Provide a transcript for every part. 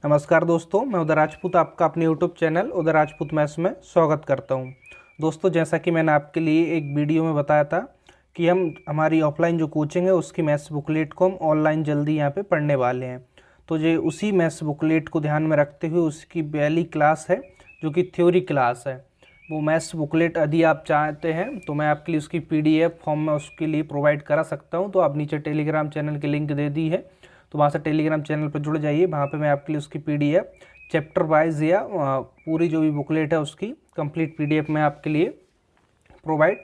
नमस्कार दोस्तों, मैं उदय राजपूत आपका अपने यूट्यूब चैनल उदय राजपूत मैथ्स में स्वागत करता हूं। दोस्तों, जैसा कि मैंने आपके लिए एक वीडियो में बताया था कि हम हमारी ऑफलाइन जो कोचिंग है उसकी मैथ्स बुकलेट को हम ऑनलाइन जल्दी यहां पे पढ़ने वाले हैं। तो ये उसी मैथ्स बुकलेट को ध्यान में रखते हुए उसकी पहली क्लास है जो कि थ्योरी क्लास है। वो मैथ्स बुकलेट यदि आप चाहते हैं तो मैं आपके लिए उसकी PDF फॉर्म में उसके लिए प्रोवाइड करा सकता हूँ। तो आप नीचे टेलीग्राम चैनल की लिंक दे दी है, तो वहाँ से टेलीग्राम चैनल पर जुड़ जाइए। वहाँ पे मैं आपके लिए उसकी PDF चैप्टर वाइज या पूरी जो भी बुकलेट है उसकी कंप्लीट PDF मैं आपके लिए प्रोवाइड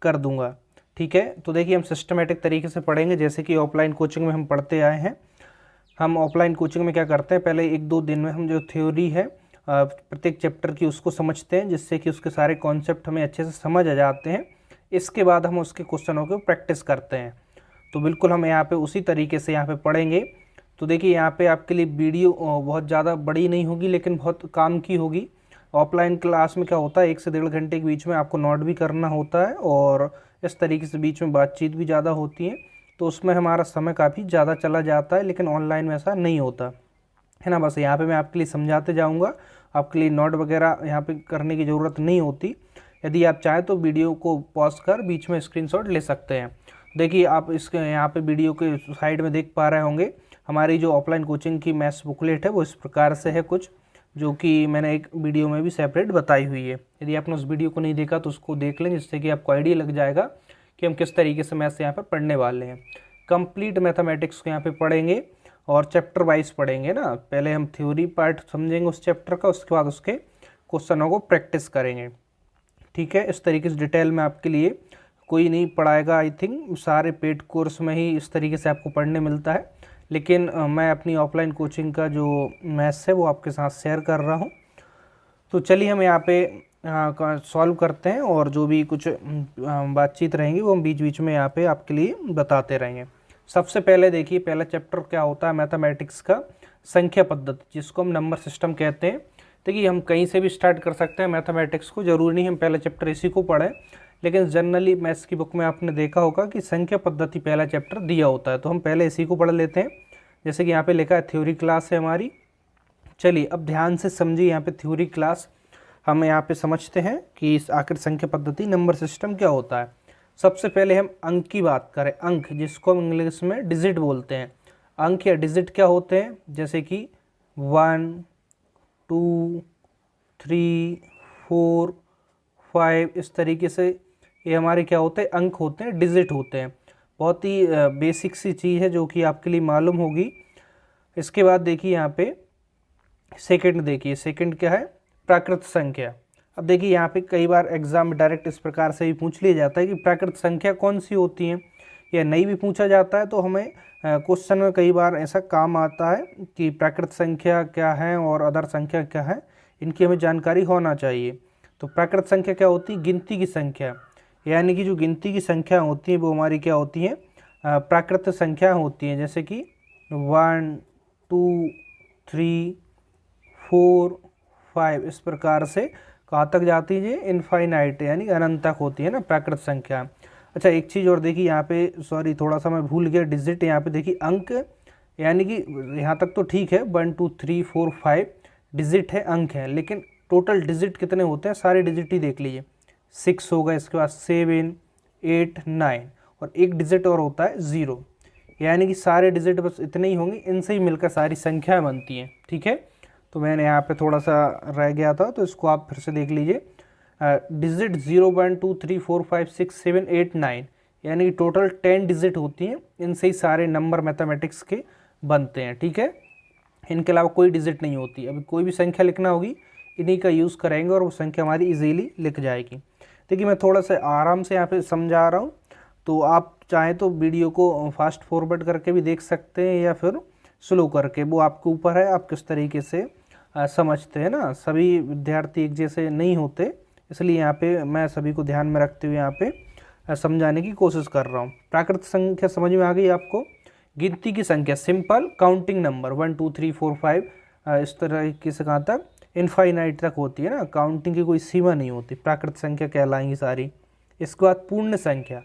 कर दूंगा। ठीक है, तो देखिए हम सिस्टमेटिक तरीके से पढ़ेंगे जैसे कि ऑफलाइन कोचिंग में हम पढ़ते आए हैं। हम ऑफलाइन कोचिंग में क्या करते हैं, पहले 1-2 दिन में हम जो थ्योरी है प्रत्येक चैप्टर की उसको समझते हैं, जिससे कि उसके सारे कॉन्सेप्ट हमें अच्छे से समझ आ जाते हैं। इसके बाद हम उसके क्वेश्चनों को प्रैक्टिस करते हैं। तो बिल्कुल हम यहाँ पे उसी तरीके से यहाँ पे पढ़ेंगे। तो देखिए यहाँ पे आपके लिए वीडियो बहुत ज़्यादा बड़ी नहीं होगी लेकिन बहुत काम की होगी। ऑफलाइन क्लास में क्या होता है, 1 से 1.5 घंटे के बीच में आपको नोट भी करना होता है और इस तरीके से बीच में बातचीत भी ज़्यादा होती है, तो उसमें हमारा समय काफ़ी ज़्यादा चला जाता है। लेकिन ऑनलाइन में ऐसा नहीं होता है ना। बस यहाँ पे मैं आपके लिए समझाते जाऊँगा, आपके लिए नोट वगैरह यहाँ पे करने की ज़रूरत नहीं होती। यदि आप चाहें तो वीडियो को पॉज कर बीच में स्क्रीनशॉट ले सकते हैं। देखिए आप इसके यहाँ पे वीडियो के साइड में देख पा रहे होंगे, हमारी जो ऑफलाइन कोचिंग की मैथ्स बुकलेट है वो इस प्रकार से है कुछ, जो कि मैंने एक वीडियो में भी सेपरेट बताई हुई है। यदि आपने उस वीडियो को नहीं देखा तो उसको देख लें, जिससे कि आपको आइडिया लग जाएगा कि हम किस तरीके से मैथ्स यहाँ पर पढ़ने वाले हैं। कंप्लीट मैथमेटिक्स को यहाँ पे पढ़ेंगे और चैप्टर वाइज पढ़ेंगे ना। पहले हम थ्योरी पार्ट समझेंगे उस चैप्टर का, उसके बाद उसके क्वेश्चनों को प्रैक्टिस करेंगे। ठीक है, इस तरीके से डिटेल में आपके लिए कोई नहीं पढ़ाएगा। आई थिंक सारे पेड कोर्स में ही इस तरीके से आपको पढ़ने मिलता है, लेकिन मैं अपनी ऑफलाइन कोचिंग का जो मैथ्स है वो आपके साथ शेयर कर रहा हूँ। तो चलिए हम यहाँ पे सॉल्व करते हैं और जो भी कुछ बातचीत रहेंगी वो हम बीच बीच में यहाँ पे आपके लिए बताते रहेंगे। सबसे पहले देखिए, पहला चैप्टर क्या होता है मैथमेटिक्स का, संख्या पद्धति, जिसको हम नंबर सिस्टम कहते हैं। देखिए हम कहीं से भी स्टार्ट कर सकते हैं मैथमेटिक्स को, जरूरी नहीं हम पहला चैप्टर इसी को पढ़ें, लेकिन जनरली मैथ्स की बुक में आपने देखा होगा कि संख्या पद्धति पहला चैप्टर दिया होता है, तो हम पहले इसी को पढ़ लेते हैं। जैसे कि यहाँ पे लिखा है थ्योरी क्लास है हमारी। चलिए अब ध्यान से समझिए, यहाँ पे थ्योरी क्लास हम यहाँ पे समझते हैं कि आखिर संख्या पद्धति नंबर सिस्टम क्या होता है। सबसे पहले हम अंक की बात करें, अंक जिसको हम इंग्लिश में डिजिट बोलते हैं। अंक या डिजिट क्या होते हैं, जैसे कि 1, 2, 3, 4, 5, इस तरीके से ये हमारे क्या होते हैं, अंक होते हैं, डिजिट होते हैं। बहुत ही बेसिक सी चीज़ है जो कि आपके लिए मालूम होगी। इसके बाद देखिए यहाँ पे सेकंड, देखिए सेकंड क्या है, प्राकृत संख्या। अब देखिए यहाँ पे कई बार एग्जाम में डायरेक्ट इस प्रकार से भी पूछ लिया जाता है कि प्राकृत संख्या कौन सी होती है, या नहीं भी पूछा जाता है तो हमें क्वेश्चन में कई बार ऐसा काम आता है कि प्राकृत संख्या क्या है और अदर संख्या क्या है, इनकी हमें जानकारी होना चाहिए। तो प्राकृत संख्या क्या होती है, गिनती की संख्या, यानी कि जो गिनती की संख्या होती है वो हमारी क्या होती है, प्राकृत संख्या होती है। जैसे कि 1, 2, 3, 4, 5, इस प्रकार से कहाँ तक जाती है, इनफाइनाइट यानी अनंत तक होती है ना प्राकृत संख्या। अच्छा एक चीज़ और देखिए यहाँ पे, सॉरी थोड़ा सा मैं भूल गया, डिजिट यहाँ पे देखिए अंक, यानी कि यहाँ तक तो ठीक है 1, 2, 3, 4, 5 डिजिट है, अंक है, लेकिन टोटल डिजिट कितने होते हैं, सारे डिजिट ही देख लीजिए। 6 होगा, इसके बाद 7, 8, 9 और एक डिजिट और होता है 0, यानी कि सारे डिजिट बस इतने ही होंगे, इनसे ही मिलकर सारी संख्याएं बनती हैं। ठीक है, तो मैंने यहाँ पे थोड़ा सा रह गया था तो इसको आप फिर से देख लीजिए। डिजिट 0, 1, 2, 3, 4, 5, 6, 7, 8, 9, यानी कि टोटल 10 डिजिट होती हैं, इनसे ही सारे नंबर मैथमेटिक्स के बनते हैं। ठीक है, इनके अलावा कोई डिजिट नहीं होती। अभी कोई भी संख्या लिखना होगी इन्हीं का यूज़ करेंगे और वो संख्या हमारी इजीली लिख जाएगी। देखिए मैं थोड़ा सा आराम से यहाँ पे समझा रहा हूँ, तो आप चाहें तो वीडियो को फास्ट फॉरवर्ड करके भी देख सकते हैं या फिर स्लो करके, वो आपके ऊपर है, आप किस तरीके से समझते हैं ना। सभी विद्यार्थी एक जैसे नहीं होते, इसलिए यहाँ पे मैं सभी को ध्यान में रखते हुए यहाँ पे समझाने की कोशिश कर रहा हूँ। प्राकृत संख्या समझ में आ गई आपको, गिनती की संख्या सिंपल काउंटिंग नंबर 1, 2, 3, 4, 5 इस तरीके से कहाँ तक, इनफाइनाइट तक होती है ना, काउंटिंग की कोई सीमा नहीं होती, प्राकृत संख्या कहलाएंगी सारी। इसके बाद पूर्ण संख्या,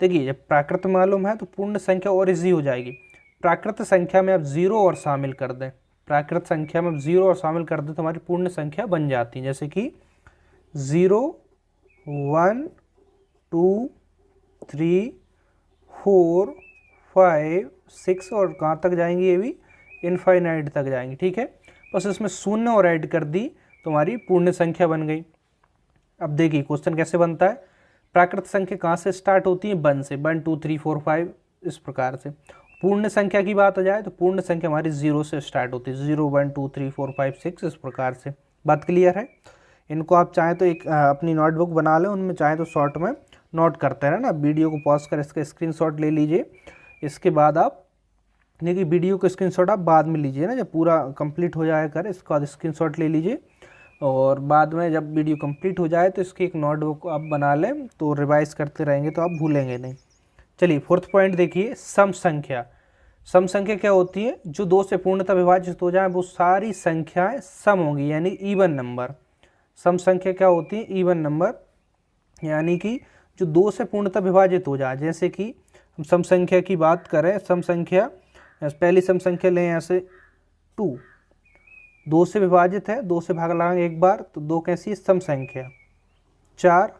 देखिए जब प्राकृत मालूम है तो पूर्ण संख्या और इजी हो जाएगी। प्राकृत संख्या में आप 0 और शामिल कर दें, प्राकृत संख्या में 0 और शामिल कर दे तो हमारी पूर्ण संख्या बन जाती है। जैसे कि 0, 1, 2, 3, 4, 5, 6 और कहाँ तक जाएंगी, ये भी इनफाइनाइट तक जाएंगी। ठीक है, बस इसमें शून्य और ऐड कर दी तो हमारी पूर्ण संख्या बन गई। अब देखिए क्वेश्चन कैसे बनता है। प्राकृत संख्या कहाँ से स्टार्ट होती है? 1 से, 1, 2, 3, 4, 5 इस प्रकार से। पूर्ण संख्या की बात आ जाए तो पूर्ण संख्या हमारी 0 से स्टार्ट होती है, 0, 1, 2, 3, 4, 5, 6 इस प्रकार से। बात क्लियर है? इनको आप चाहें तो एक अपनी नोटबुक बना लें, उनमें चाहें तो शॉर्ट में नोट करते हैं ना, वीडियो को पॉज कर इसका स्क्रीनशॉट ले लीजिए। इसके बाद आप देखिए वीडियो का स्क्रीनशॉट आप बाद में लीजिए ना, जब पूरा कंप्लीट हो जाए कर इसके बाद स्क्रीनशॉट ले लीजिए, और बाद में जब वीडियो कंप्लीट हो जाए तो इसकी एक नोटबुक आप बना लें, तो रिवाइज करते रहेंगे तो आप भूलेंगे नहीं। चलिए फोर्थ पॉइंट देखिए, सम संख्या। सम संख्या क्या होती है? जो 2 से पूर्णतः विभाजित हो जाए वो सारी संख्याएं सम होंगी, यानी इवन नंबर। सम संख्या क्या होती है? इवन नंबर, यानी कि जो 2 से पूर्णतः विभाजित हो जाए। जैसे कि हम सम संख्या की बात करें, सम संख्या पहली सम संख्या लें यहाँ से 2, 2 से विभाजित है, 2 से भाग लगाएंगे एक बार तो 2 कैसी है? सम संख्या। 4,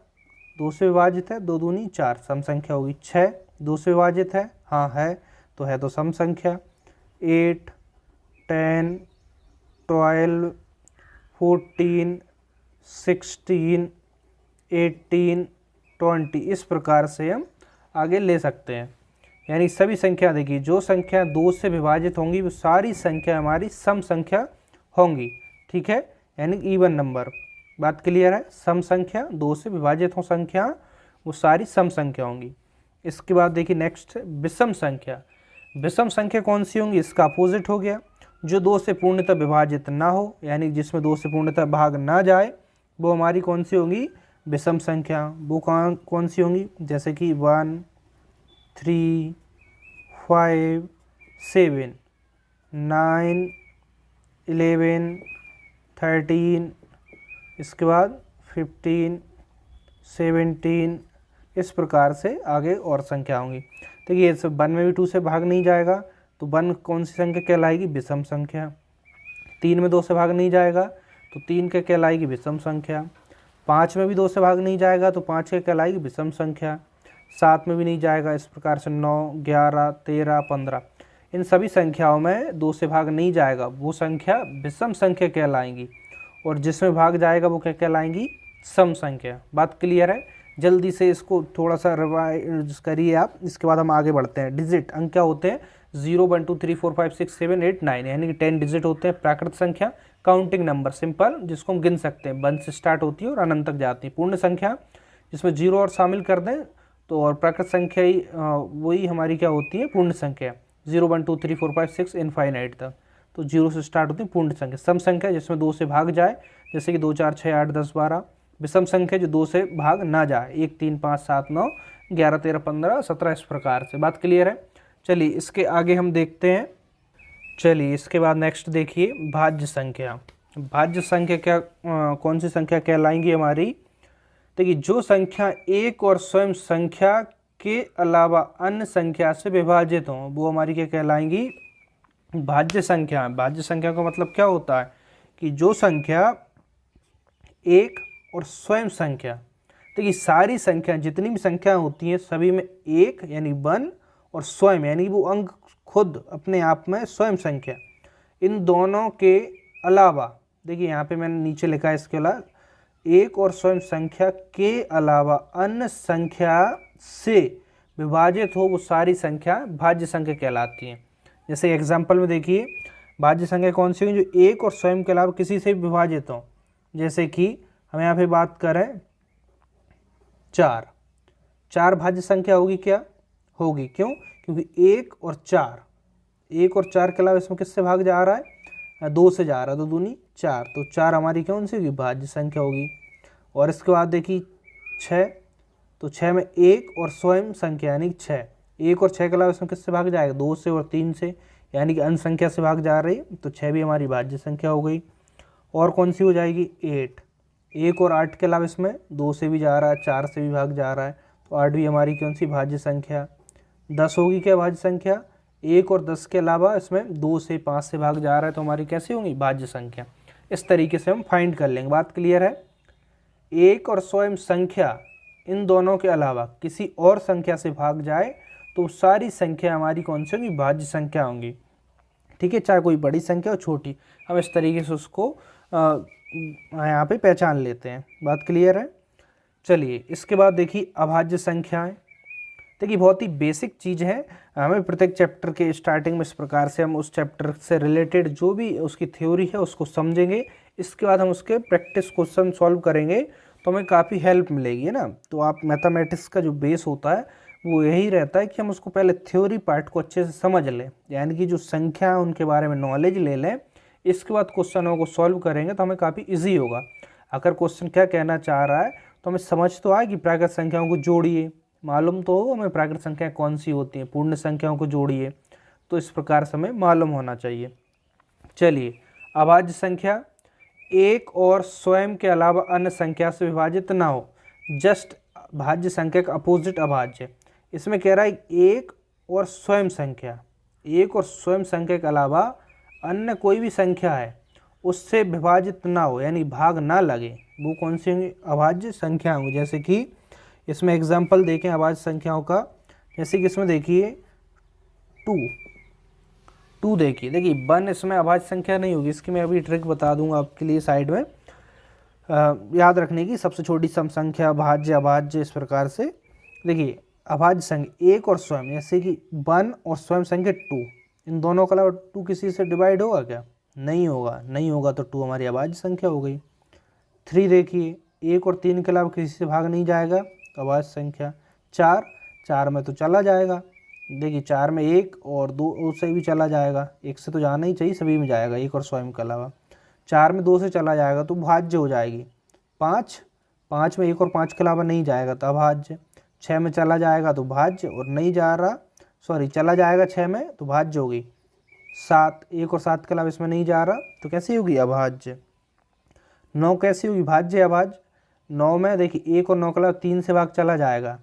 2 से विभाजित है, 2 दूनी 4 सम संख्या होगी। 6, 2 से विभाजित है, हाँ है तो है तो सम संख्या। 8, 10, 12, 14, 16, 18, 20 इस प्रकार से हम आगे ले सकते हैं। यानी सभी संख्या देखिए, जो संख्या 2 से विभाजित होंगी वो सारी संख्या हमारी सम संख्या होंगी। ठीक है, यानी इवन नंबर। बात क्लियर है? सम संख्या 2 से विभाजित हो संख्या वो सारी सम संख्या होंगी। इसके बाद देखिए नेक्स्ट विषम संख्या। विषम संख्या कौन सी होंगी? इसका अपोजिट हो गया, जो 2 से पूर्णतः विभाजित ना हो, यानी जिसमें 2 से पूर्णतः भाग ना जाए वो हमारी कौन सी होंगी? विषम संख्या। वो कौन सी होंगी? जैसे कि 1, 3, 5, 7, 9, 11, 13, इसके बाद 15, 17 इस प्रकार से आगे और संख्या होंगी। देखिए ये सब 1 में भी 2 से भाग नहीं जाएगा तो 1 कौन सी संख्या कहलाएगी? विषम संख्या। 3 में 2 से भाग नहीं जाएगा तो 3 क्या कहलाएगी? विषम संख्या। 5 में भी 2 से भाग नहीं जाएगा तो 5 क्या कहलाएगी? विषम संख्या। 7 में भी नहीं जाएगा, इस प्रकार से 9, 11, 13, 15 इन सभी संख्याओं में 2 से भाग नहीं जाएगा, वो संख्या विषम संख्या कहलाएंगी, और जिसमें भाग जाएगा वो क्या कहलाएंगी? सम संख्या। बात क्लियर है? जल्दी से इसको थोड़ा सा रिवाइज करिए आप, इसके बाद हम आगे बढ़ते हैं। डिजिट अंक क्या होते हैं? 0, 1, 2, 3, 4, 5, 6, 7, 8, 9 यानी कि 10 डिजिट होते हैं। प्राकृत संख्या काउंटिंग नंबर, सिंपल, जिसको हम गिन सकते हैं, 1 से स्टार्ट होती है और अनंत तक जाती है। पूर्ण संख्या जिसमें 0 और शामिल कर दें तो, और प्राकृत संख्या ही वही हमारी क्या होती है? पूर्ण संख्या। 0, 1, 2, 3, 4, 5, 6 इनफाइनाइट तक, तो 0 से स्टार्ट होती है पूर्ण संख्या। सम संख्या जिसमें 2 से भाग जाए, जैसे कि 2, 4, 6, 8, 10, 12। विषम संख्या जो 2 से भाग ना जाए, 1, 3, 5, 7, 9, 11, 13, 15, 17 इस प्रकार से। बात क्लियर है? चलिए इसके आगे हम देखते हैं। चलिए इसके बाद नेक्स्ट देखिए भाज्य संख्या। भाज्य संख्या क्या कौन सी संख्या कहलाएंगी हमारी? देखिए जो संख्या एक और स्वयं संख्या के अलावा अन्य संख्या से विभाजित हों वो हमारी क्या कहलाएंगी? भाज्य संख्या। भाज्य संख्या का मतलब क्या होता है कि जो संख्या एक और स्वयं संख्या, देखिए सारी संख्या जितनी भी संख्या होती हैं सभी में एक यानी 1 और स्वयं यानी वो अंक खुद अपने आप में स्वयं संख्या, इन दोनों के अलावा, देखिए यहाँ पे मैंने नीचे लिखा है इसके अलावा, एक और स्वयं संख्या के अलावा अन्य संख्या से विभाजित हो वो सारी संख्या भाज्य संख्या कहलाती हैं। जैसे एग्जाम्पल में देखिए भाज्य संख्या कौन सी होगी? जो एक और स्वयं के अलावा किसी से भी विभाजित हो। जैसे कि हम यहाँ पे बात करें 4, 4 भाज्य संख्या होगी क्या? होगी। क्यों? क्योंकि 1 और 4, 1 और 4 के अलावा इसमें किससे भाग जा रहा है? 2 से जा रहा है, 2 दूनी 4, तो 4 हमारी कौन सी होगी? भाज्य संख्या होगी। और इसके बाद देखिए 6, तो 6 में 1 और स्वयं संख्या यानी 6, 1 और 6 के अलावा इसमें किससे भाग जाएगा? 2 से और 3 से, यानी कि अन्य संख्या से भाग जा रही है, तो 6 भी हमारी भाज्य संख्या हो गई। और कौन सी हो जाएगी? 8, 1 और 8 के अलावा इसमें 2 से भी जा रहा है, 4 से भी भाग जा रहा है, तो 8 भी हमारी कौन सी? भाज्य संख्या। 10 होगी क्या भाज्य संख्या? 1 और 10 के अलावा इसमें 2 से 5 से भाग जा रहा है तो हमारी कैसी होंगी, भाज्य संख्या। इस तरीके से हम फाइंड कर लेंगे। बात क्लियर है। 1 और स्वयं संख्या इन दोनों के अलावा किसी और संख्या से भाग जाए तो सारी संख्या हमारी कौन सी होंगी, भाज्य संख्या होंगी। ठीक है, चाहे कोई बड़ी संख्या हो छोटी, हम इस तरीके से उसको यहाँ पे पहचान लेते हैं। बात क्लियर है। चलिए इसके बाद देखिए अभाज्य संख्याएं। देखिए बहुत ही बेसिक चीज़ है, हमें प्रत्येक चैप्टर के स्टार्टिंग में इस प्रकार से हम उस चैप्टर से रिलेटेड जो भी उसकी थ्योरी है उसको समझेंगे। इसके बाद हम उसके प्रैक्टिस क्वेश्चन सॉल्व करेंगे तो हमें काफ़ी हेल्प मिलेगी, है ना। तो आप मैथमेटिक्स का जो बेस होता है वो यही रहता है कि हम उसको पहले थ्योरी पार्ट को अच्छे से समझ लें, यानी कि जो संख्या है उनके बारे में नॉलेज ले लें। इसके बाद क्वेश्चनों को सॉल्व करेंगे तो हमें काफ़ी ईजी होगा। अगर क्वेश्चन क्या कहना चाह रहा है तो हमें समझ तो आए कि प्राकृत संख्याओं को जोड़िए, मालूम तो हो हमें प्राकृत संख्या कौन सी होती है, पूर्ण संख्याओं को जोड़िए, तो इस प्रकार से हमें मालूम होना चाहिए। चलिए अभाज्य संख्या, एक और स्वयं के अलावा अन्य संख्या से विभाजित ना हो, जस्ट भाज्य संख्या का अपोजिट अभाज्य। इसमें कह रहा है एक और स्वयं संख्या, एक और स्वयं संख्या के अलावा अन्य कोई भी संख्या है उससे विभाजित ना हो, यानी भाग ना लगे, वो कौन सी होंगी, अभाज्य संख्या होंगी। जैसे कि इसमें एग्जाम्पल देखें अभाज्य संख्याओं का, जैसे कि इसमें देखिए 2 देखिए 1 इसमें अभाज्य संख्या नहीं होगी। इसकी मैं अभी ट्रिक बता दूंगा आपके लिए साइड में, याद रखने की। सबसे छोटी सम संख्या, भाज्य, अभाज्य, इस प्रकार से। देखिए अभाज्य संख्या एक और स्वयं, जैसे कि 1 और स्वयं संख्या 2, इन दोनों के अलावा 2 किसी से डिवाइड होगा क्या, नहीं होगा, नहीं होगा तो 2 हमारी अभाज्य संख्या हो गई। 3 देखिए 1 और 3 के अलावा किसी से भाग नहीं जाएगा तो अभाज्य संख्या। 4 में तो चला जाएगा, देखिए 4 में 1 और 2 से भी चला जाएगा, 1 से तो जाना ही चाहिए, सभी में जाएगा 1 और स्वयं के अलावा। 4 में 2 से चला जाएगा तो भाज्य हो जाएगी। 5 में 1 और 5 के अलावा नहीं जाएगा तो अभाज्य। 6 में चला जाएगा तो भाज्य, और नहीं जा रहा, सॉरी चला जाएगा 6 में तो भाज्य होगी। 7, 1 और 7 के अलावा इसमें नहीं जा रहा तो कैसी होगी, अभाज्य। 9 कैसी होगी, भाज्य, अभाज्य। 9 में देखिए 1 और 9 के अलावा 3 से भाग चला जाएगा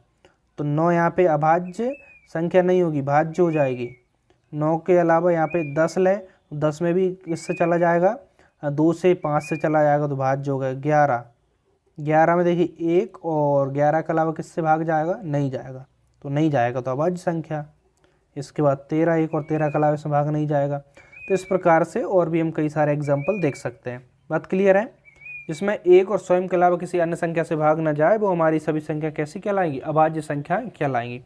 तो 9 यहाँ पे अभाज्य संख्या नहीं होगी, भाज्य हो जाएगी। 9 के अलावा यहाँ पे 10 लें, 10 में भी इससे चला जाएगा, 2 से 5 से चला जाएगा तो भाज्य हो गया। 11 में देखिए 1 और 11 के अलावा किससे भाग जाएगा, नहीं जाएगा, तो नहीं जाएगा तो अभाज्य संख्या। इसके बाद 13, 1 और 13 के अलावा इसमें भाग नहीं जाएगा। तो इस प्रकार से और भी हम कई सारे एग्जाम्पल देख सकते हैं। बात क्लियर है। जिसमें एक और स्वयं के अलावा किसी अन्य संख्या से भाग न जाए वो हमारी सभी संख्या कैसी कहलाएंगी, अभाज्य संख्या कहलाएंगी।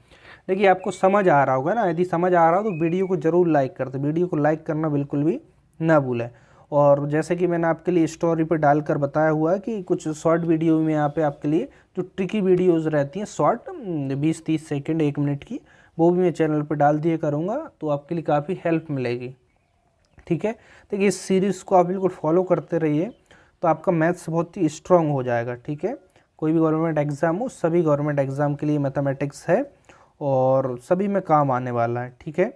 देखिए आपको समझ आ रहा होगा ना, यदि समझ आ रहा हो तो वीडियो को जरूर लाइक कर दे, वीडियो को लाइक करना बिल्कुल भी ना भूलें। और जैसे कि मैंने आपके लिए स्टोरी पर डालकर बताया हुआ है कि कुछ शॉर्ट वीडियो में यहाँ पे आपके लिए जो ट्रिकी वीडियोज़ रहती हैं शॉर्ट 20-30 सेकेंड 1 मिनट की, वो भी मैं चैनल पर डाल दिया करूँगा, तो आपके लिए काफ़ी हेल्प मिलेगी। ठीक है, देखिए इस सीरीज़ को आप बिल्कुल फॉलो करते रहिए तो आपका मैथ्स बहुत ही स्ट्रॉन्ग हो जाएगा। ठीक है, कोई भी गवर्नमेंट एग्ज़ाम हो, सभी गवर्नमेंट एग्ज़ाम के लिए मैथमेटिक्स है और सभी में काम आने वाला है। ठीक है,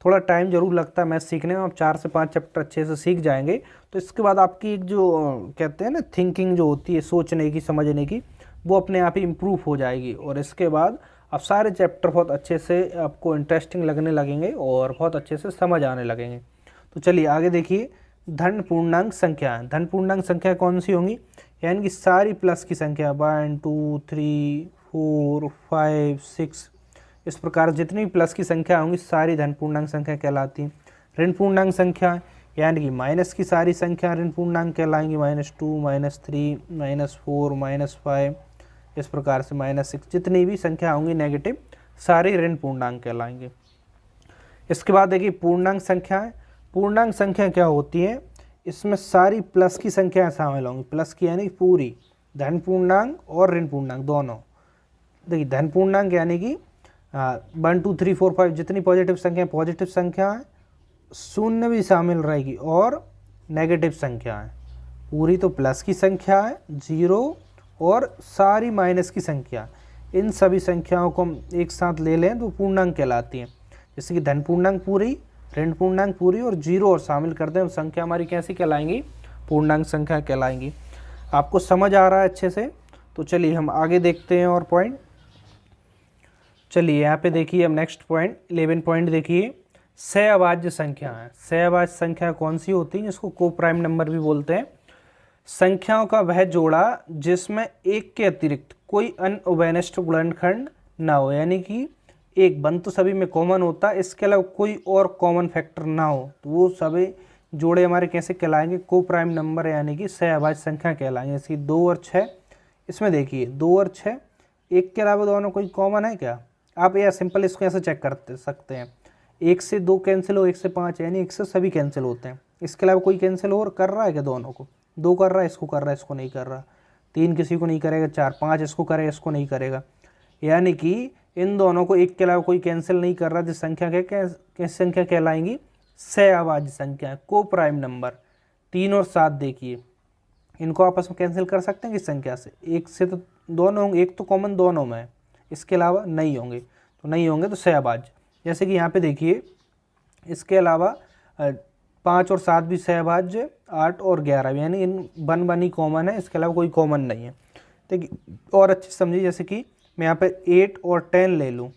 थोड़ा टाइम ज़रूर लगता है मैथ्स सीखने में, आप 4 से 5 चैप्टर अच्छे से सीख जाएंगे तो इसके बाद आपकी एक जो कहते हैं ना थिंकिंग जो होती है, सोचने की, समझने की, वो अपने आप ही इम्प्रूव हो जाएगी। और इसके बाद आप सारे चैप्टर बहुत अच्छे से आपको इंटरेस्टिंग लगने लगेंगे और बहुत अच्छे से समझ आने लगेंगे। तो चलिए आगे देखिए, धन पूर्णांक संख्या। धन पूर्णांक संख्या कौन सी होंगी, यानी कि सारी प्लस की संख्या 1 2 3 4 5 6, इस प्रकार जितनी प्लस की संख्या होंगी सारी धन पूर्णांक संख्या कहलाती हैं। ऋण पूर्णांक संख्या यानी कि माइनस की सारी संख्या ऋण पूर्णांक कहलाएंगी, -2 -3 -4 -5, इस प्रकार से -6, जितनी भी संख्या होंगी नेगेटिव सारी ऋण पूर्णांक कहलाएंगे। इसके बाद देखिए पूर्णांक संख्याएं। पूर्णांक संख्या क्या होती है, इसमें सारी प्लस की संख्याएं शामिल होंगी, प्लस की यानी पूरी, धन पूर्णांक और ऋण पूर्णांक दोनों। देखिए धन पूर्णांक यानी कि 1 2 3 4 5 जितनी पॉजिटिव संख्या, पॉजिटिव संख्या है, शून्य भी शामिल रहेगी और नेगेटिव संख्या है। पूरी तो प्लस की संख्या है, 0 और सारी माइनस की संख्या, इन सभी संख्याओं को हम एक साथ ले लें तो पूर्णांक कहलाती हैं। जैसे कि धन पूर्णांक पूरी, ऋण पूर्णांक पूरी और 0 और शामिल कर दें, संख्या हमारी कैसी कहलाएंगी, पूर्णांक संख्या कहलाएंगी। आपको समझ आ रहा है अच्छे से। तो चलिए हम आगे देखते हैं और पॉइंट। चलिए यहाँ पे देखिए हम नेक्स्ट पॉइंट 11 पॉइंट देखिए, सहअभाज्य संख्या है। सहअभाज्य संख्या कौन सी होती है, जिसको को प्राइम नंबर भी बोलते हैं। संख्याओं का वह जोड़ा जिसमें एक के अतिरिक्त कोई अन्य उभयनिष्ठ गुणनखंड ना हो, यानी कि एक बन तो सभी में कॉमन होता है, इसके अलावा कोई और कॉमन फैक्टर ना हो, तो वो सभी जोड़े हमारे कैसे कहलाएंगे, को प्राइम नंबर यानी कि सहअभाज्य संख्या कहलाएंगे। जैसे 2 और 6, इसमें देखिए 2 और 6 एक के अलावा दोनों कोई कॉमन है क्या, आप यह सिंपल इसको ऐसे चेक कर सकते हैं। 1 से 2 कैंसिल हो, 1 से 5 यानी 1 से सभी कैंसिल होते हैं। इसके अलावा कोई कैंसिल और कर रहा है क्या, दोनों को 2 कर रहा है, इसको कर रहा है, इसको नहीं कर रहा, 3 किसी को नहीं करेगा, 4 5 इसको करेगा, इसको नहीं करेगा, यानी कि इन दोनों को एक के अलावा कोई कैंसिल नहीं कर रहा, जिस संख्या के कैसी संख्या कहलाएंगी, सहअभाज्य संख्या, को प्राइम नंबर। 3 और 7 देखिए, इनको आपस में कैंसिल कर सकते हैं किस संख्या से, एक से तो दोनों होंगे, एक तो कॉमन दोनों में है, इसके अलावा नहीं होंगे, तो नहीं होंगे तो सहअभाज्य। जैसे कि यहाँ पे देखिए, इसके अलावा 5 और 7 भी सहअभाज्य, 8 और 11 भी, यानी इन बन बनी कॉमन है, इसके अलावा कोई कॉमन नहीं है। देखिए और अच्छे से समझिए, जैसे कि मैं यहाँ पे 8 और 10 ले लूँ,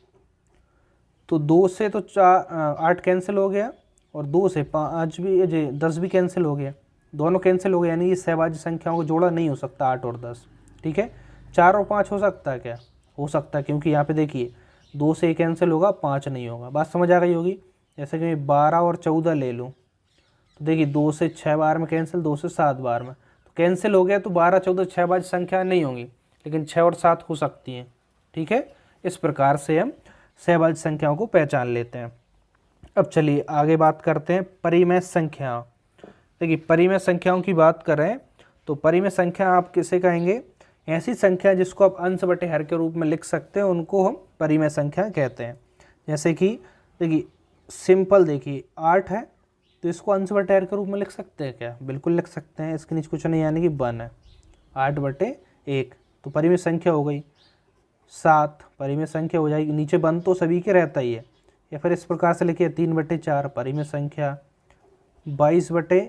तो 2 से तो 8 कैंसिल हो गया, और 2 से 5 भी 10 भी कैंसिल हो गया, दोनों कैंसिल हो गए, यानी ये सहअभाज्य संख्याओं को जोड़ा नहीं हो सकता 8 और 10। ठीक है, 4 और 5 हो सकता है क्या, हो सकता है, क्योंकि यहाँ पे देखिए 2 से कैंसिल होगा, 5 नहीं होगा। बात समझ आ गई होगी। जैसे कि मैं 12 और 14 ले लूँ, तो देखिए 2 से 6 बार में कैंसिल, 2 से 7 बार में तो कैंसिल हो गया, तो 12 14 सहअभाज्य संख्या नहीं होंगी, लेकिन 6 और 7 हो सकती हैं। ठीक है, इस प्रकार से हम सहअभाज्य संख्याओं को पहचान लेते हैं। अब चलिए आगे बात करते हैं परिमेय संख्या। देखिए परिमेय संख्याओं की बात करें तो परिमेय संख्या आप किसे कहेंगे, ऐसी संख्या जिसको आप अंश बटे हर के रूप में लिख सकते हैं, उनको हम परिमेय संख्या कहते हैं। जैसे कि देखिए सिंपल, देखिए 8 है, तो इसको अंश बटे हर के रूप में लिख सकते हैं क्या, बिल्कुल लिख सकते हैं, इसके नीचे कुछ नहीं, यानी कि 1 है, 8 बटे 1 तो परिमेय संख्या हो गई। 7 परिमेय संख्या हो जाएगी, नीचे 1 तो सभी के रहता ही है, या फिर इस प्रकार से लिखिए 3 बटे 4 परिमेय संख्या, 22 बटे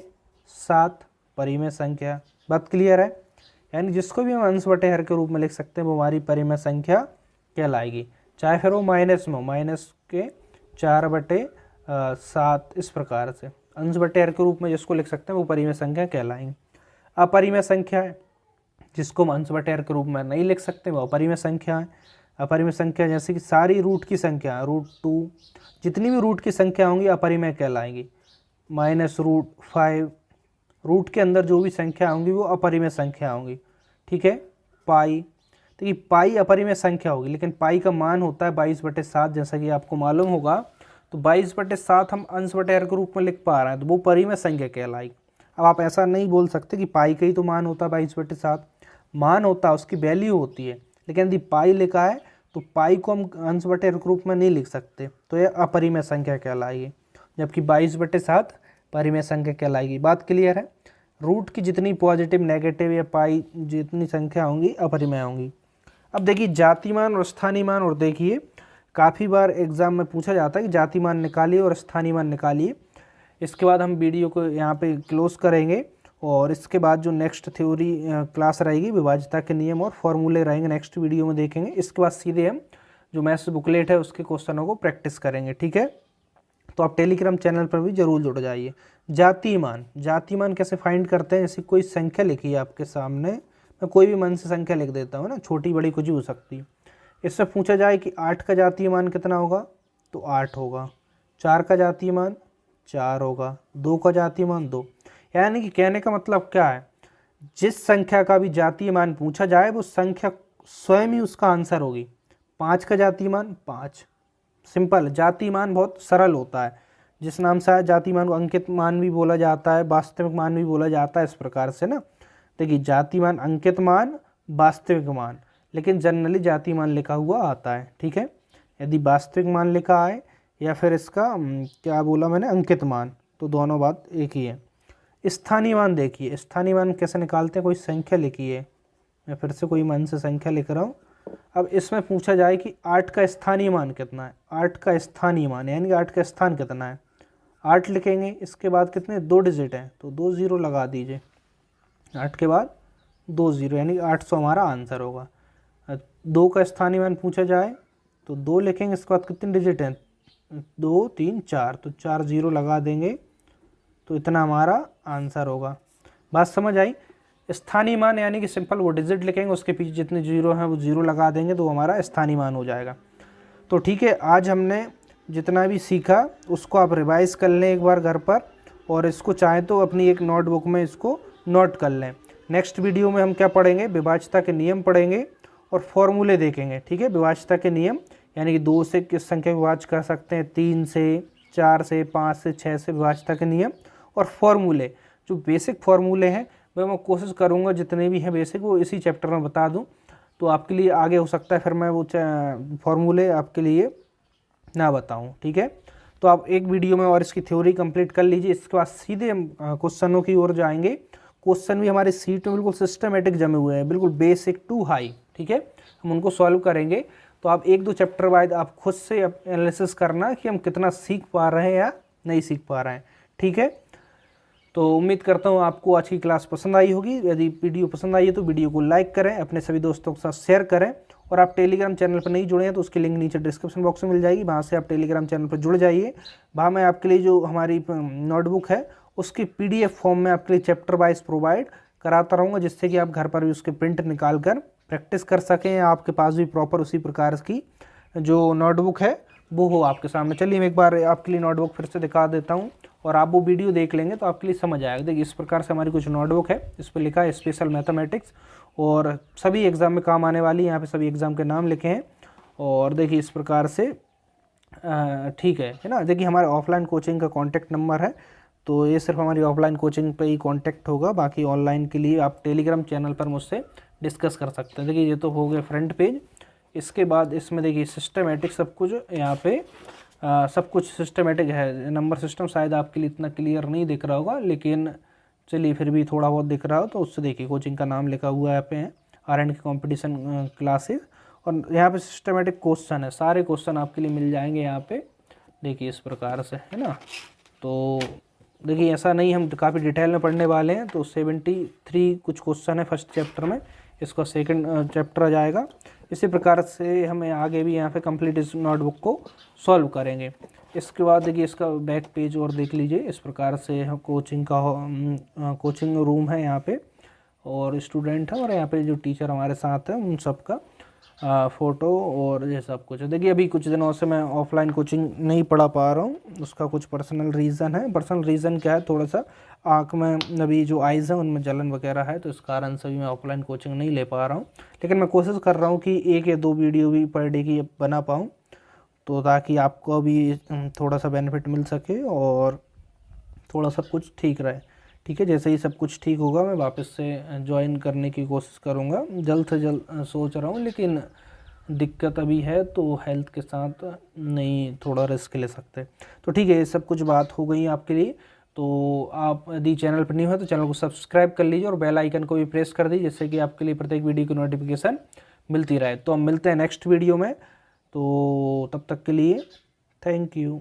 7 परिमेय संख्या। बात क्लियर है, यानी जिसको भी हम अंश बटे हर के रूप में लिख सकते हैं वो हमारी परिमेय संख्या कहलाएगी, चाहे फिर वो माइनस में हो, माइनस के 4 बटे 7, इस प्रकार से अंश बटे हर के रूप में जिसको लिख सकते हैं वो परिमेय संख्या कहलाएंगे। अपरिमेय संख्या है, जिसको हम अंश बटे हर के रूप में नहीं लिख सकते वो अपरिमेय संख्या है। अपरिमेय संख्या जैसे कि सारी रूट की संख्या, √2 जितनी भी रूट की संख्या होंगी अपरिमेय कहलाएंगी, -√5 रूट के अंदर जो भी संख्या होंगी वो अपरिमेय संख्या होंगी। ठीक है, पाई, तो ये पाई अपरिमेय संख्या होगी, लेकिन पाई का मान होता है 22 बटे 7, जैसा कि आपको मालूम होगा, तो 22 बटे 7 हम अंश बटे हर के रूप में लिख पा रहे हैं, तो वो परिमेय संख्या कहलाएगी। अब आप ऐसा नहीं बोल सकते कि पाई का ही तो मान होता है 22 बटे 7, मान होता है, उसकी वैल्यू होती है, लेकिन यदि पाई लिखा है तो पाई को हम अंश बटे हर के रूप में नहीं लिख सकते, तो यह अपरिमेय संख्या कहलाएगी, जबकि 22 बटे 7 परिमेय संख्या कहलाएगी। बात क्लियर है, रूट की जितनी पॉजिटिव नेगेटिव या पाई जितनी संख्या होंगी अपरिमेय होंगी। अब देखिए जातिमान और स्थानीय मान, और देखिए काफ़ी बार एग्जाम में पूछा जाता है कि जातिमान निकालिए और स्थानीय मान निकालिए। इसके बाद हम वीडियो को यहाँ पे क्लोज करेंगे, और इसके बाद जो नेक्स्ट थ्योरी क्लास रहेगी विभाज्यता के नियम और फॉर्मूले रहेंगे, नेक्स्ट वीडियो में देखेंगे। इसके बाद सीधे हम जो मैथ्स बुकलेट है उसके क्वेश्चनों को प्रैक्टिस करेंगे। ठीक है, तो आप टेलीग्राम चैनल पर भी जरूर जुड़ जाइए। जातिमान, जातिमान कैसे फाइंड करते हैं, जैसे कोई संख्या लिखी है आपके सामने, मैं कोई भी मन से संख्या लिख देता हूँ ना, छोटी बड़ी कुछ भी हो सकती है। इससे पूछा जाए कि 8 का जातीय मान कितना होगा, तो 8 होगा। 4 का जातीय मान 4 होगा। 2 का जातीय मान 2, यानी कि कहने का मतलब क्या है, जिस संख्या का भी जातीय मान पूछा जाए वो संख्या स्वयं ही उसका आंसर होगी। 5 का जातीय मान 5, सिंपल, जातीय मान बहुत सरल होता है, जिस नाम से जातीय मान को अंकित मान भी बोला जाता है, वास्तविक मान भी बोला जाता है, इस प्रकार से ना। देखिए जातीय मान, अंकित मान, वास्तविक मान, लेकिन जनरली जातीय मान लिखा हुआ आता है। ठीक है, यदि वास्तविक मान लिखा है या फिर इसका क्या बोला मैंने, अंकित मान, तो दोनों बात एक ही है। स्थानीय मान देखिए, स्थानीय मान कैसे निकालते हैं, कोई संख्या लिखी है, मैं फिर से कोई मन से संख्या लिख रहा हूँ। अब इसमें पूछा जाए कि 8 का स्थानीय मान कितना है, 8 का स्थानीय मान यानी कि 8 का स्थान कितना है, 8 लिखेंगे, इसके बाद कितने 2 डिजिट हैं, तो 2 0 लगा दीजिए, 8 के बाद 2 0, यानी कि 800 हमारा आंसर होगा। 2 का स्थानीय मान पूछा जाए तो 2 लिखेंगे, इसके बाद कितने डिजिट हैं, 2 3 4, तो 4 0 लगा देंगे तो इतना हमारा आंसर होगा। बात समझ आई। स्थानीय मान यानी कि सिंपल वो डिजिट लिखेंगे, उसके पीछे जितने जीरो हैं वो जीरो लगा देंगे तो हमारा स्थानीय मान हो जाएगा। तो ठीक है, आज हमने जितना भी सीखा उसको आप रिवाइज़ कर लें एक बार घर पर, और इसको चाहें तो अपनी एक नोटबुक में इसको नोट कर लें। नेक्स्ट वीडियो में हम क्या पढ़ेंगे, विभाज्यता के नियम पढ़ेंगे और फॉर्मूले देखेंगे। ठीक है, विभाज्यता के नियम यानी कि 2 से किस संख्या विभाज्य कर सकते हैं, 3 से, 4 से, 5 से, 6 से विभाज्यता के नियम, और फॉर्मूले जो बेसिक फॉर्मूले हैं वह मैं कोशिश करूँगा जितने भी हैं बेसिक वो इसी चैप्टर में बता दूँ, तो आपके लिए आगे हो सकता है फिर मैं वो फॉर्मूले आपके लिए ना बताऊँ। ठीक है, तो आप एक वीडियो में और इसकी थ्योरी कंप्लीट कर लीजिए। इसके बाद सीधे हम क्वेश्चनों की ओर जाएंगे। क्वेश्चन भी हमारे सीट में बिल्कुल सिस्टमेटिक जमे हुए हैं, बिल्कुल बेसिक टू हाई। ठीक है, हम उनको सॉल्व करेंगे। तो आप 1-2 चैप्टर बाद आप खुद से एनालिसिस करना कि हम कितना सीख पा रहे हैं या नहीं सीख पा रहे हैं। ठीक है, तो उम्मीद करता हूँ आपको आज की क्लास पसंद आई होगी। यदि वीडियो पसंद आई है तो वीडियो को लाइक करें, अपने सभी दोस्तों के साथ शेयर करें, और आप टेलीग्राम चैनल पर नहीं जुड़े हैं तो उसकी लिंक नीचे डिस्क्रिप्शन बॉक्स में मिल जाएगी, वहाँ से आप टेलीग्राम चैनल पर जुड़ जाइए। वहाँ मैं आपके लिए जो हमारी नोटबुक है उसकी PDF फॉर्म में आपके लिए चैप्टर वाइज प्रोवाइड कराता रहूँगा, जिससे कि आप घर पर भी उसके प्रिंट निकाल कर प्रैक्टिस कर सकें, आपके पास भी प्रॉपर उसी प्रकार की जो नोटबुक है वो हो आपके सामने। चलिए मैं एक बार आपके लिए नोटबुक फिर से दिखा देता हूँ और आप वो वीडियो देख लेंगे तो आपके लिए समझ आएगा। देखिए इस प्रकार से हमारी कुछ नोटबुक है, इस पर लिखा है स्पेशल मैथमेटिक्स, और सभी एग्ज़ाम में काम आने वाली, यहाँ पे सभी एग्ज़ाम के नाम लिखे हैं। और देखिए इस प्रकार से ठीक है ना। देखिए हमारे ऑफलाइन कोचिंग का कॉन्टैक्ट नंबर है, तो ये सिर्फ हमारी ऑफलाइन कोचिंग पे ही कॉन्टैक्ट होगा, बाकी ऑनलाइन के लिए आप टेलीग्राम चैनल पर मुझसे डिस्कस कर सकते हैं। देखिए ये तो हो गया फ्रंट पेज। इसके बाद इसमें देखिए सिस्टमेटिक सब कुछ यहाँ पे सब कुछ सिस्टमेटिक है। नंबर सिस्टम शायद आपके लिए इतना क्लियर नहीं दिख रहा होगा, लेकिन चलिए फिर भी थोड़ा बहुत दिख रहा हो तो उससे देखिए कोचिंग का नाम लिखा हुआ है यहाँ पे, RN की कंपटीशन क्लासेस, और यहाँ पे सिस्टमेटिक क्वेश्चन है, सारे क्वेश्चन आपके लिए मिल जाएंगे यहाँ पे। देखिए इस प्रकार से है ना। तो देखिए ऐसा नहीं, हम काफ़ी डिटेल में पढ़ने वाले हैं। तो 73 कुछ क्वेश्चन है फर्स्ट चैप्टर में, इसका सेकंड चैप्टर आ जाएगा। इसी प्रकार से हमें आगे भी यहाँ पे कंप्लीट इस नोटबुक को सॉल्व करेंगे। इसके बाद देखिए इसका बैक पेज और देख लीजिए। इस प्रकार से कोचिंग का कोचिंग रूम है यहाँ पे, और स्टूडेंट है, और यहाँ पे जो टीचर हमारे साथ है उन सब का फ़ोटो और ये सब कुछ है। देखिए अभी कुछ दिनों से मैं ऑफलाइन कोचिंग नहीं पढ़ा पा रहा हूँ, उसका कुछ पर्सनल रीज़न है। पर्सनल रीज़न क्या है, थोड़ा सा आँख में अभी जो आइज़ है उनमें जलन वगैरह है, तो इस कारण से भी मैं ऑफलाइन कोचिंग नहीं ले पा रहा हूँ। लेकिन मैं कोशिश कर रहा हूँ कि 1 या 2 वीडियो भी पर डे की बना पाऊँ, तो ताकि आपको भी थोड़ा सा बेनिफिट मिल सके और थोड़ा सब कुछ ठीक रहे। ठीक है, जैसे ही सब कुछ ठीक होगा मैं वापस से ज्वाइन करने की कोशिश करूँगा, जल्द से जल्द सोच रहा हूँ। लेकिन दिक्कत अभी है तो हेल्थ के साथ नहीं, थोड़ा रिस्क ले सकते। तो ठीक है, ये सब कुछ बात हो गई आपके लिए। तो आप यदि चैनल पर नहीं हो तो चैनल को सब्सक्राइब कर लीजिए और बेल आइकन को भी प्रेस कर दीजिए, जिससे कि आपके लिए प्रत्येक वीडियो की नोटिफिकेशन मिलती रहे। तो हम मिलते हैं नेक्स्ट वीडियो में, तो तब तक के लिए थैंक यू।